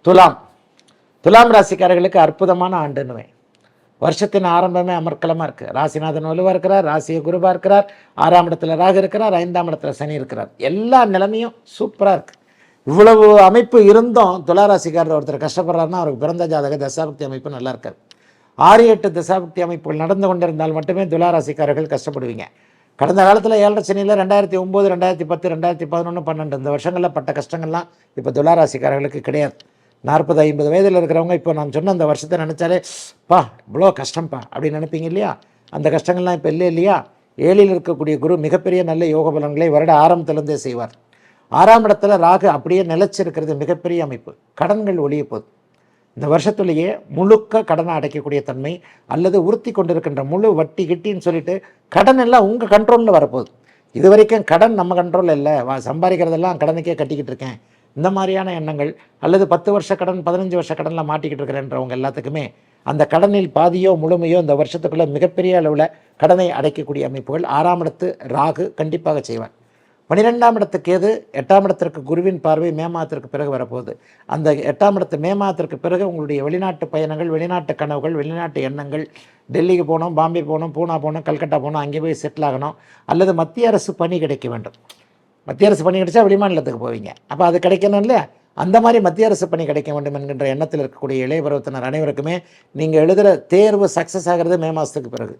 துலாம் துலாம் ராசிக்காரர்களுக்கு அற்புதமான ஆண்டுன்னுவேன். வருஷத்தின் ஆரம்பமே அமர்க்கலமாக இருக்குது. ராசிநாதன் வலுவாக இருக்கிறார், ராசியை குருவாக இருக்கிறார், 6ஆம் இடத்துல ராகு இருக்கிறார், 5ஆம் இடத்துல சனி இருக்கிறார். எல்லா நிலைமையும் சூப்பராக இருக்குது. இவ்வளவு அமைப்பு இருந்தும் துளாராசிக்காரர் ஒருத்தர் கஷ்டப்படுறாருன்னா அவருக்கு பிறந்த ஜாதக தசாபக்தி அமைப்பு நல்லா இருக்காது. 6-8 தசாபக்தி அமைப்புகள் நடந்து கொண்டிருந்தால் மட்டுமே துளாராசிக்காரர்கள் கஷ்டப்படுவீங்க. கடந்த காலத்தில் 7.5 சனியில் 2009, 2010, 2011, 12 இந்த வருஷங்களில் பட்ட கஷ்டங்கள்லாம் இப்போ துளாராசிக்காரர்களுக்கு கிடையாது. 40-50 வயதில் இருக்கிறவங்க இப்போ நான் சொன்ன அந்த வருஷத்தை நினச்சாலே பா இவ்வளோ கஷ்டம்ப்பா அப்படின்னு நினைப்பீங்க இல்லையா? அந்த கஷ்டங்கள்லாம் இப்போ இல்லையா? 7ல் இருக்கக்கூடிய குரு மிகப்பெரிய நல்ல யோக பலன்களை வருட ஆரம்பத்திலேருந்தே செய்வார். 6ஆம் இடத்துல ராகு அப்படியே நிலைச்சிருக்கிறது மிகப்பெரிய அமைப்பு. கடன்கள் ஒழிய போகுது. இந்த வருஷத்துலேயே முழுக்க கடனை அடைக்கக்கூடிய தன்மை அல்லது உறுத்தி கொண்டிருக்கின்ற முழு வட்டி கிட்டின்னு சொல்லிட்டு கடன் எல்லாம் உங்கள் கண்ட்ரோலில் வரப்போகுது. இது வரைக்கும் கடன் நம்ம கண்ட்ரோலில் இல்லை, சம்பாதிக்கிறதெல்லாம் கடனுக்கே கட்டிக்கிட்டு இருக்கேன், இந்த மாதிரியான எண்ணங்கள் அல்லது 10 வருஷ கடன் 15 வருஷ கடனில் மாட்டிக்கிட்டு இருக்கிறேன்றவங்க எல்லாத்துக்குமே அந்த கடனில் பாதியோ முழுமையோ இந்த வருஷத்துக்குள்ளே மிகப்பெரிய அளவில் கடனை அடைக்கக்கூடிய அமைப்புகள் 6ஆம் இடத்து ராகு கண்டிப்பாக செய்வார். 12ஆம் இடத்துக்கு கேது 8ஆம் இடத்திற்கு குருவின் பார்வை மே மாதத்திற்கு பிறகு வரப்போகுது. அந்த 8ஆம் இடத்து மே மாதத்திற்கு பிறகு உங்களுடைய வெளிநாட்டு பயணங்கள், வெளிநாட்டு கனவுகள், வெளிநாட்டு எண்ணங்கள், டெல்லிக்கு போகணும், பாம்பே போகணும், பூனா போகணும், கல்கட்டா போகணும், அங்கே போய் செட்டில் ஆகணும், அல்லது மத்திய அரசு பணி கிடைக்க வேண்டும். மத்திய அரசு பணி கிடைச்சா வெளிமாநிலத்துக்கு போவீங்க, அப்போ அது கிடைக்கணும் இல்லையா? அந்த மாதிரி மத்திய அரசு பணி கிடைக்க வேண்டும் என்கின்ற எண்ணத்தில் இருக்கக்கூடிய இளைய பருவத்தினர் அனைவருக்குமே நீங்கள் எழுதுகிற தேர்வு சக்ஸஸ் ஆகிறது மே மாதத்துக்கு பிறகு.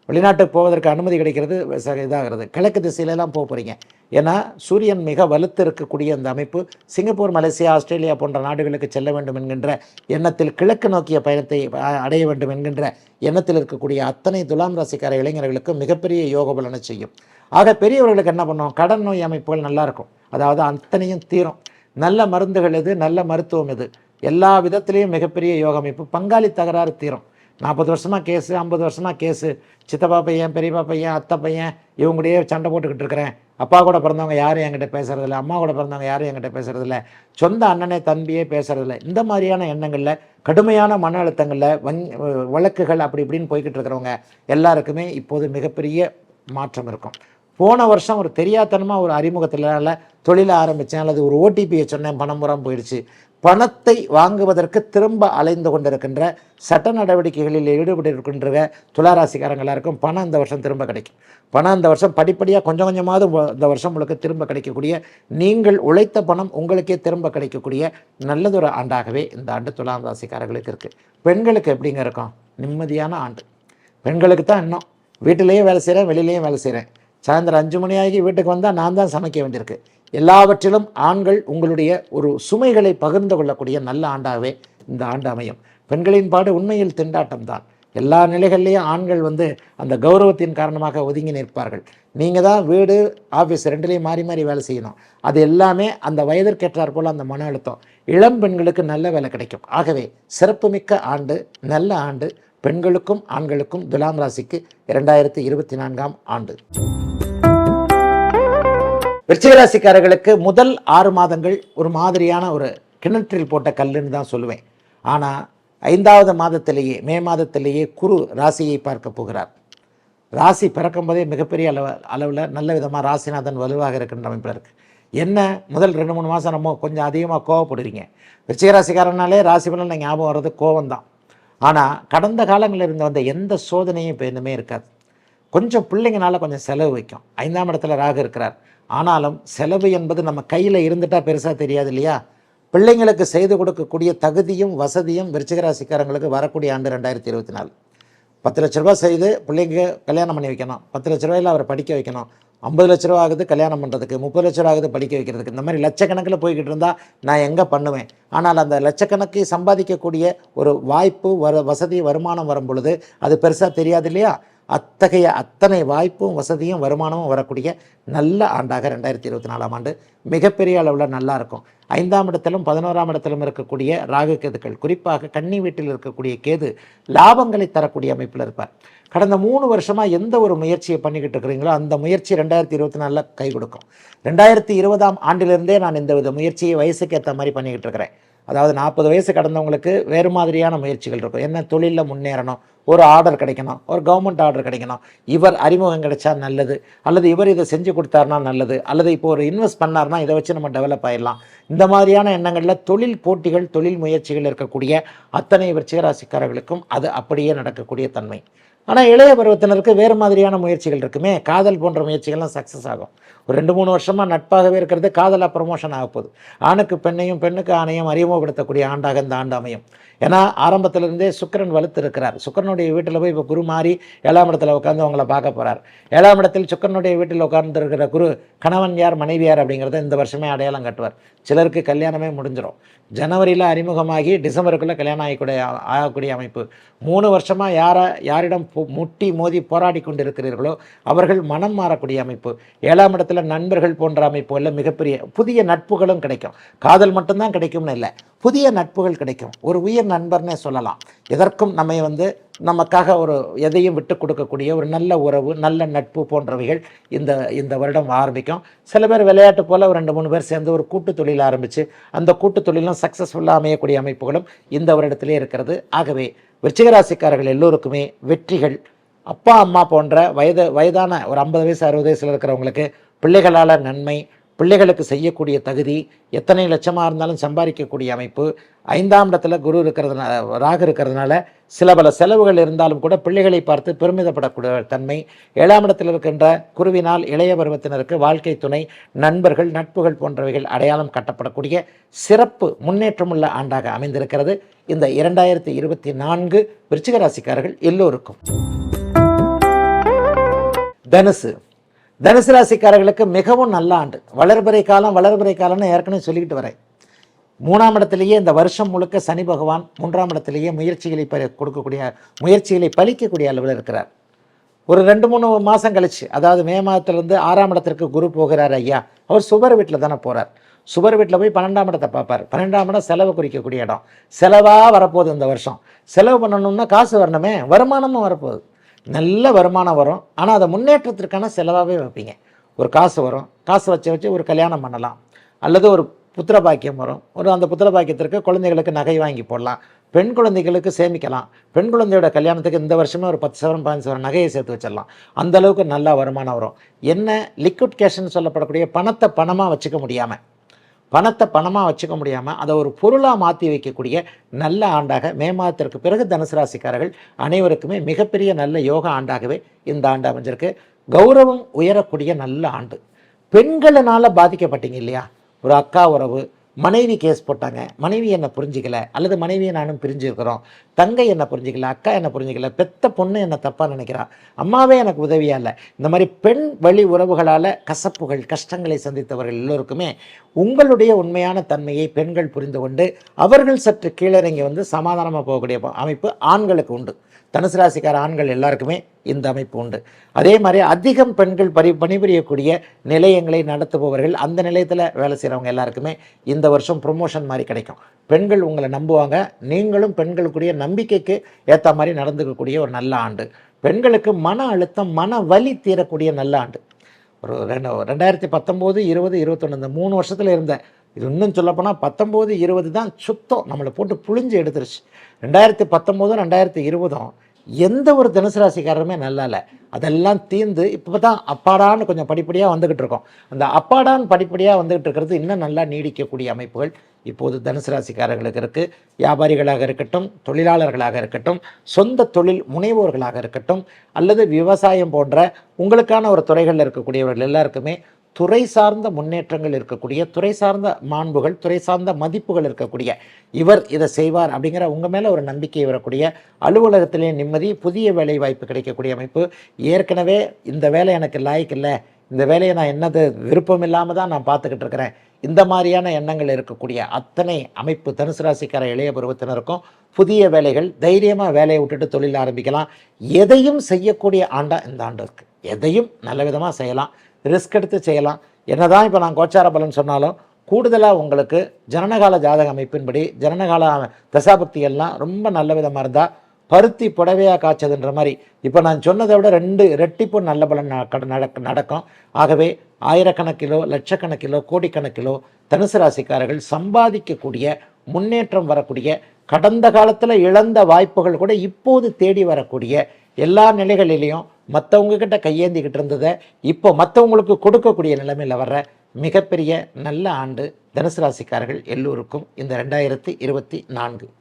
வெளிநாட்டுக்கு போவதற்கு அனுமதி கிடைக்கிறது இதாகிறது. கிழக்கு திசையிலலாம் போக போகிறீங்க. ஏன்னா சூரியன் மிக வலுத்து இருக்கக்கூடிய அந்த அமைப்பு சிங்கப்பூர், மலேசியா, ஆஸ்திரேலியா போன்ற நாடுகளுக்கு செல்ல வேண்டும் என்கின்ற எண்ணத்தில் கிழக்கு நோக்கிய பயணத்தை அடைய வேண்டும் என்கின்ற எண்ணத்தில் இருக்கக்கூடிய அத்தனை துலாம் ராசிக்கார இளைஞர்களுக்கும் மிகப்பெரிய யோக பலனை செய்யும். ஆக பெரியவர்களுக்கு என்ன பண்ணோம்? கடன் நோய் அமைப்புகள் நல்லாயிருக்கும், அதாவது அத்தனையும் தீரும். நல்ல மருந்துகள் எது, நல்ல மருத்துவம் எது, எல்லா விதத்திலையும் மிகப்பெரிய யோக அமைப்பு. பங்காளி தகராறு தீரும். 40 வருஷமாக கேஸு, 50 வருஷமாக கேஸு, சித்தப்பா பையன், பெரியப்பா பையன், அத்தை பையன், இவங்களையே சண்டை போட்டுக்கிட்டு இருக்கிறேன். அப்பா கூட பிறந்தவங்க யாரும் என்கிட்ட பேசுறதில்ல, அம்மா கூட பிறந்தவங்க யாரும் என்கிட்ட பேசுறதில்ல, சொந்த அண்ணனே தம்பியே பேசுறதில்ல. இந்த மாதிரியான எண்ணங்களில் கடுமையான மன அழுத்தங்களில் வழக்குகள் அப்படி இப்படின்னு போய்கிட்டு இருக்கிறவங்க எல்லாருக்குமே இப்போது மிகப்பெரிய மாற்றம் இருக்கும். போன வருஷம் ஒரு தெரியாதனமாக ஒரு அறிமுகத்தினால தொழிலை ஆரம்பித்தேன் அல்லது ஒரு ஓடிபியை சொன்னேன், பணம் புறம் போயிடுச்சு. பணத்தை வாங்குவதற்கு திரும்ப அலைந்து கொண்டிருக்கின்ற சட்ட நடவடிக்கைகளில் ஈடுபட்டிருக்கின்ற துளாராசிக்காரங்க எல்லாருக்கும் பணம் இந்த வருஷம் திரும்ப கிடைக்கும். பணம் இந்த வருஷம் படிப்படியாக கொஞ்சம் கொஞ்சமாவது இந்த வருஷம் உங்களுக்கு திரும்ப கிடைக்கக்கூடிய, நீங்கள் உழைத்த பணம் உங்களுக்கே திரும்ப கிடைக்கக்கூடிய நல்லதொரு ஆண்டாகவே இந்த ஆண்டு துலாம் ராசிக்காரர்களுக்கு இருக்குது. பெண்களுக்கு எப்படிங்க இருக்கும்? நிம்மதியான ஆண்டு. பெண்களுக்கு தான் இன்னும் வீட்டிலேயும் வேலை செய்கிறேன், வெளியிலேயும் வேலை செய்கிறேன், சாயந்தரம் 5 மணி ஆகி வீட்டுக்கு வந்தால் நான் தான் சமைக்க வேண்டியிருக்கு. எல்லாவற்றிலும் ஆண்கள் உங்களுடைய ஒரு சுமைகளை பகிர்ந்து கொள்ளக்கூடிய நல்ல ஆண்டாகவே இந்த ஆண்டு அமையும். பெண்களின் பாடு உண்மையில் திண்டாட்டம் தான். எல்லா நிலைகள்லேயும் ஆண்கள் அந்த கௌரவத்தின் காரணமாக ஒதுங்கி நிற்பார்கள். நீங்கள் தான் வீடு, ஆஃபீஸ் ரெண்டுலேயும் மாறி மாறி வேலை செய்யணும். அது எல்லாமே அந்த வயதிற்கேற்றார் போல் அந்த மன அழுத்தம். இளம் பெண்களுக்கு நல்ல வேலை கிடைக்கும். ஆகவே சிறப்புமிக்க ஆண்டு, நல்ல ஆண்டு பெண்களுக்கும் ஆண்களுக்கும் துலாம் ராசிக்கு 2024ஆம் ஆண்டு. விருச்சிக ராசிக்காரர்களுக்கு முதல் 6 மாதங்கள் ஒரு மாதிரியான ஒரு கிணற்றில் போட்ட கல்லுன்னு தான் சொல்லுவேன். ஆனால் 5வது மாதத்திலேயே, மே மாதத்திலேயே குரு ராசியை பார்க்க போகிறார். ராசி பிறக்கும் போதே மிகப்பெரிய அளவில் நல்ல விதமாக ராசிநாதன் வலுவாக இருக்கின்ற அமைப்பில் இருக்குது. என்ன முதல் 2-3 மாதம் நம்ம கொஞ்சம் அதிகமாக கோவப்படுவீங்க. விருச்சிக ராசிக்காரனாலே ராசி பலன் ஞாபகம் வர்றது கோவம்தான். ஆனால் கடந்த காலங்களில் இருந்து வந்த எந்த சோதனையும் இப்போ இன்னுமே இருக்காது. கொஞ்சம் பிள்ளைங்கனால கொஞ்சம் செலவு வைக்கும். 5ஆம் இடத்துல ராகு இருக்கிறார். ஆனாலும் செலவு என்பது நம்ம கையில் இருந்துட்டால் பெருசாக தெரியாது இல்லையா? பிள்ளைங்களுக்கு செய்து கொடுக்கக்கூடிய தகுதியும் வசதியும் விருச்சிக ராசிக்காரங்களுக்கு வரக்கூடிய ஆண்டு 2024. 10 லட்ச ரூபா செய்து பிள்ளைங்க கல்யாணம் பண்ணி வைக்கணும். 10 லட்ச ரூபாயில் அவரை படிக்க வைக்கணும். 50 லட்ச ரூபா ஆகுது கல்யாணம் பண்ணுறதுக்கு, 30 லட்ச ரூபா ஆகுது படிக்க வைக்கிறதுக்கு. இந்த மாதிரி லட்சக்கணக்கில் போய்கிட்டு இருந்தால் நான் எங்கே பண்ணுவேன்? ஆனால் அந்த லட்சக்கணக்கை சம்பாதிக்கக்கூடிய ஒரு வாய்ப்பு வசதி வருமானம் வரும் பொழுது அது பெருசாக தெரியாது இல்லையா? அத்தகைய அத்தனை வாய்ப்பும் வசதியும் வருமானமும் வரக்கூடிய நல்ல ஆண்டாக 2024ஆம் ஆண்டு மிகப்பெரிய அளவில் நல்லா இருக்கும். 5ஆம் இடத்திலும் 11ஆம் இடத்திலும் இருக்கக்கூடிய ராகு கேதுக்கள், குறிப்பாக கன்னி வீட்டில் இருக்கக்கூடிய கேது லாபங்களை தரக்கூடிய அமைப்பில் இருப்பார். கடந்த 3 வருஷமாக எந்த ஒரு முயற்சியை பண்ணிக்கிட்டு இருக்கிறீங்களோ அந்த முயற்சி 2024 கை கொடுக்கும். 2020ஆம் ஆண்டிலிருந்தே நான் இந்த வித முயற்சியை வயசுக்கு ஏற்ற மாதிரி பண்ணிக்கிட்டு இருக்கிறேன். அதாவது 40 வயசு கடந்தவங்களுக்கு வேறு மாதிரியான முயற்சிகள் இருக்கும். என்ன தொழிலில் முன்னேறணும், ஒரு ஆர்டர் கிடைக்கணும், ஒரு கவர்மெண்ட் ஆர்டர் கிடைக்கணும், இவர் அறிமுகம் கிடைச்சா நல்லது, அல்லது இவர் இதை செஞ்சு கொடுத்தாருனா நல்லது, அல்லது இப்போ ஒரு இன்வெஸ்ட் பண்ணார்னா இதை வச்சு நம்ம டெவலப் ஆயிடலாம். இந்த மாதிரியான எண்ணங்களில் தொழில் போட்டிகள், தொழில் முயற்சிகள் இருக்கக்கூடிய அத்தனை விருச்சிக ராசிக்காரர்களுக்கும் அது அப்படியே நடக்கக்கூடிய தன்மை. ஆனால் இளைய பருவத்தினருக்கு வேறு மாதிரியான முயற்சிகள் இருக்குமே. காதல் போன்ற முயற்சிகள்லாம் சக்ஸஸ் ஆகும். ஒரு 2-3 வருஷமாக நட்பாகவே இருக்கிறது காதலாக ப்ரமோஷன் ஆக போகுது. ஆணுக்கு பெண்ணையும் பெண்ணுக்கு ஆணையும் அறிமுகப்படுத்தக்கூடிய ஆண்டாக இந்த ஆண்டு அமையும். ஏன்னா ஆரம்பத்திலிருந்தே சுக்கிரன் வலுத்து இருக்கிறார். சுக்கிரனுடைய வீட்டில் போய் இப்போ குரு மாறி 7ஆம் இடத்துல உட்காந்து அவங்கள பார்க்க போகிறார். 7ஆம் இடத்தில் சுக்கிரனுடைய வீட்டில் உட்கார்ந்து இருக்கிற குரு கணவன் யார் மனைவி யார் அப்படிங்கிறத இந்த வருஷமே அடையாளம் கட்டுவார். சிலருக்கு கல்யாணமே முடிஞ்சிடும். ஜனவரியில் அறிமுகமாகி டிசம்பருக்குள்ளே கல்யாணம் ஆகக்கூடிய அமைப்பு. 3 வருஷமாக யாரிடம் முட்டி மோதி போராடி கொண்டு இருக்கிறீர்களோ அவர்கள் மனம் மாறக்கூடிய அமைப்பு. 7ஆம் இடத்துல நண்பர்கள் போன்ற அமைப்புகளில் மிகப்பெரிய புதிய நட்புகளும் கிடைக்கும். காதல் மட்டும்தான் கிடைக்கும்னு இல்லை, புதிய நட்புகள் கிடைக்கும். ஒரு உயிர் நண்பர்னே சொல்லலாம். எதற்கும் நம்மை நமக்காக ஒரு எதையும் விட்டு கொடுக்கக்கூடிய ஒரு நல்ல உறவு, நல்ல நட்பு போன்றவைகள் இந்த வருடம் ஆரம்பிக்கும். சில பேர் விளையாட்டு போல் ஒரு 2-3 பேர் சேர்ந்து ஒரு கூட்டு தொழில் ஆரம்பித்து அந்த கூட்டு தொழிலும் சக்ஸஸ்ஃபுல்லாக அமையக்கூடிய அமைப்புகளும் இந்த வருடத்திலே இருக்கிறது. ஆகவே விருச்சிக ராசிக்காரர்கள் எல்லோருக்குமே வெற்றிகள். அப்பா அம்மா போன்ற வயதான ஒரு 50 வயசு 60 வயசில் இருக்கிறவங்களுக்கு பிள்ளைகளால் நன்மை, பிள்ளைகளுக்கு செய்யக்கூடிய தகுதி, எத்தனை லட்சமாக இருந்தாலும் சம்பாதிக்கக்கூடிய அமைப்பு. 5ஆம் இடத்துல குரு இருக்கிறதுனால, ராகு இருக்கிறதுனால சில பல செலவுகள் இருந்தாலும் கூட பிள்ளைகளை பார்த்து பெருமிதப்படக்கூடிய தன்மை. 7ஆம் இடத்தில் இருக்கின்ற குருவினால் இளைய பருவத்தினருக்கு வாழ்க்கை துணை, நண்பர்கள், நட்புகள் போன்றவைகள் அடையாளம் கட்டப்படக்கூடிய சிறப்பு முன்னேற்றமுள்ள ஆண்டாக அமைந்திருக்கிறது இந்த 2024 விருச்சிக ராசிக்காரர்கள் எல்லோருக்கும். தனுசு ராசிக்காரர்களுக்கு மிகவும் நல்ல ஆண்டு. வளர்பிறை காலம்னு ஏற்கனவே சொல்லிக்கிட்டு வரேன். 3ஆம் இடத்திலேயே இந்த வருஷம் முழுக்க சனி பகவான் 3ஆம் இடத்திலேயே முயற்சிகளை பலிக்கக்கூடிய அளவில் இருக்கிறார். ஒரு 2-3 மாதம் கழிச்சு, அதாவது மே மாதத்திலிருந்து 6ஆம் இடத்திற்கு குரு போகிறார் ஐயா. அவர் சுபர் வீட்டில் தானே போகிறார். சுபர் வீட்டில் போய் 12ஆம் இடத்தை பார்ப்பார். 12ஆம் இடம் செலவு குறிக்கக்கூடிய இடம். செலவாக வரப்போகுது இந்த வருஷம். செலவு பண்ணணும்னா காசு வரணுமே, வருமானமும் வரப்போகுது. நல்ல வருமானம் வரும். ஆனால் அதை முன்னேற்றத்திற்கான செலவாகவே வைப்பீங்க. ஒரு காசு வரும், காசு வச்சு ஒரு கல்யாணம் பண்ணலாம், அல்லது ஒரு புத்திர பாக்கியம் வரும். அந்த புத்திர பாக்கியத்திற்கு குழந்தைகளுக்கு நகை வாங்கி போடலாம், பெண் குழந்தைகளுக்கு சேமிக்கலாம். பெண் குழந்தையோட கல்யாணத்துக்கு இந்த வருஷமே ஒரு 10 சவரன் 15 சவரன் நகையை சேர்த்து வச்சிடலாம். அந்தளவுக்கு நல்லா வருமானம் வரும். என்ன லிக்விட் கேஷ்ன்னு சொல்லப்படக்கூடிய பணத்தை பணமாக வச்சுக்க முடியாமல் அதை ஒரு பொருளாக மாற்றி வைக்கக்கூடிய நல்ல ஆண்டாக மே மாதத்திற்கு பிறகு தனுசு ராசிக்காரர்கள் அனைவருக்குமே மிகப்பெரிய நல்ல யோக ஆண்டாகவே இந்த ஆண்டு அமைஞ்சிருக்கு. கௌரவம் உயரக்கூடிய நல்ல ஆண்டு. பெண்களினால் பாதிக்கப்பட்டீங்க இல்லையா, ஒரு அக்கா உறவு, மனைவி கேஸ் போட்டாங்க, மனைவி என்னை புரிஞ்சிக்கல, அல்லது மனைவியை நானும் பிரிஞ்சிருக்கிறோம், தங்கை என்னை புரிஞ்சிக்கல, அக்கா என்னை புரிஞ்சிக்கல, பெத்த பொண்ணு என்னை தப்பாக நினைக்கிறா, அம்மாவே எனக்கு உதவியாக இல்லை. இந்த மாதிரி பெண் வழி உறவுகளால் கசப்புகள், கஷ்டங்களை சந்தித்தவர்கள் எல்லோருக்குமே உங்களுடைய உண்மையான தன்மையை பெண்கள் புரிந்து கொண்டு அவர்கள் சற்று கீழிறங்கி சமாதானமாக போகக்கூடிய அமைப்பு ஆண்களுக்கு உண்டு. தனுசு ராசிக்கார ஆண்கள் எல்லாருக்குமே இந்த அமைப்பு உண்டு. அதே மாதிரி அதிகம் பெண்கள் பணிபுரியக்கூடிய நிலையங்களை நடத்துபவர்கள், அந்த நிலையத்தில் வேலை செய்கிறவங்க எல்லாருக்குமே இந்த வருஷம் ப்ரொமோஷன் மாதிரி கிடைக்கும். பெண்கள் உங்களை நம்புவாங்க, நீங்களும் பெண்களுக்குரிய நம்பிக்கைக்கு ஏற்ற மாதிரி நடந்துக்கக்கூடிய ஒரு நல்ல ஆண்டு. பெண்களுக்கு மன அழுத்தம், மன வலி தீரக்கூடிய நல்ல ஆண்டு. ஒரு 2019, 20, 21 இந்த 3 வருஷத்தில் இருந்த இது இன்னும் சொல்லப்போனால் 19, 20 தான் சுத்தம் நம்மளை போட்டு புழிஞ்சு எடுத்துருச்சு. 2019, 2020 எந்த ஒரு தனுசு ராசிக்காரருமே நல்லா இல்லை. அதெல்லாம் தீர்ந்து இப்போ தான் அப்பாடான்னு கொஞ்சம் படிப்படியாக வந்துக்கிட்டு இருக்கோம். அந்த அப்பாடான்னு படிப்படியாக வந்துக்கிட்டு இருக்கிறது இன்னும் நல்லா நீடிக்கக்கூடிய அமைப்புகள் இப்போது தனுசு ராசிக்காரர்களுக்கு இருக்குது. வியாபாரிகளாக இருக்கட்டும், தொழிலாளர்களாக இருக்கட்டும், சொந்த தொழில் முனைவோர்களாக இருக்கட்டும், அல்லது விவசாயம் போன்ற உங்களுக்கான ஒரு துறைகளில் இருக்கக்கூடியவர்கள் எல்லாருக்குமே துறை சார்ந்த முன்னேற்றங்கள் இருக்கக்கூடிய, துறை சார்ந்த மாண்புகள், துறை சார்ந்த மதிப்புகள் இருக்கக்கூடிய, இவர் இதை செய்வார் அப்படிங்கிற உங்கள் மேலே ஒரு நம்பிக்கை வரக்கூடிய, அலுவலகத்திலே நிம்மதி, புதிய வேலை வாய்ப்பு கிடைக்கக்கூடிய அமைப்பு. ஏற்கனவே இந்த வேலை எனக்கு லாய்க்கு இல்லை, இந்த வேலையை நான் என்னது விருப்பம் இல்லாமல் தான் நான் பார்த்துக்கிட்டு இருக்கிறேன், இந்த மாதிரியான எண்ணங்கள் இருக்கக்கூடிய அத்தனை அமைப்பு தனுசு ராசிக்கார இளைய பருவத்தினருக்கும் புதிய வேலைகள், தைரியமாக வேலையை விட்டுட்டு தொழில் ஆரம்பிக்கலாம். எதையும் செய்யக்கூடிய ஆண்டாக இந்த ஆண்டு இருக்குது. எதையும் நல்ல விதமாக செய்யலாம், ரிஸ்க் எடுத்து செய்யலாம். என்னதான் இப்போ நான் கோச்சார பலன் சொன்னாலும் கூடுதலாக உங்களுக்கு ஜனனகால ஜாதக அமைப்பின்படி ஜனனகால தசாபக்திகள்லாம் ரொம்ப நல்ல விதமாக இருந்தால் பருத்தி புடவையாக காய்ச்சதுன்ற மாதிரி இப்போ நான் சொன்னதை விட 2 ரெட்டிப்பு நல்ல பலன் நடக்கும். ஆகவே ஆயிரக்கணக்கிலோ, லட்சக்கணக்கிலோ, கோடிக்கணக்கிலோ தனுசு ராசிக்காரர்கள் சம்பாதிக்கக்கூடிய முன்னேற்றம் வரக்கூடிய, கடந்த காலத்தில் இழந்த வாய்ப்புகள் கூட இப்போது தேடி வரக்கூடிய, எல்லா நிலைகளிலையும் மற்றவங்க கிட்ட கையேந்திக்கிட்டு இருந்ததை இப்போ மற்றவங்களுக்கு கொடுக்கக்கூடிய நிலைமையில் வர்ற மிகப்பெரிய நல்ல ஆண்டு தனுசு ராசிக்காரர்கள் எல்லோருக்கும் இந்த 2024.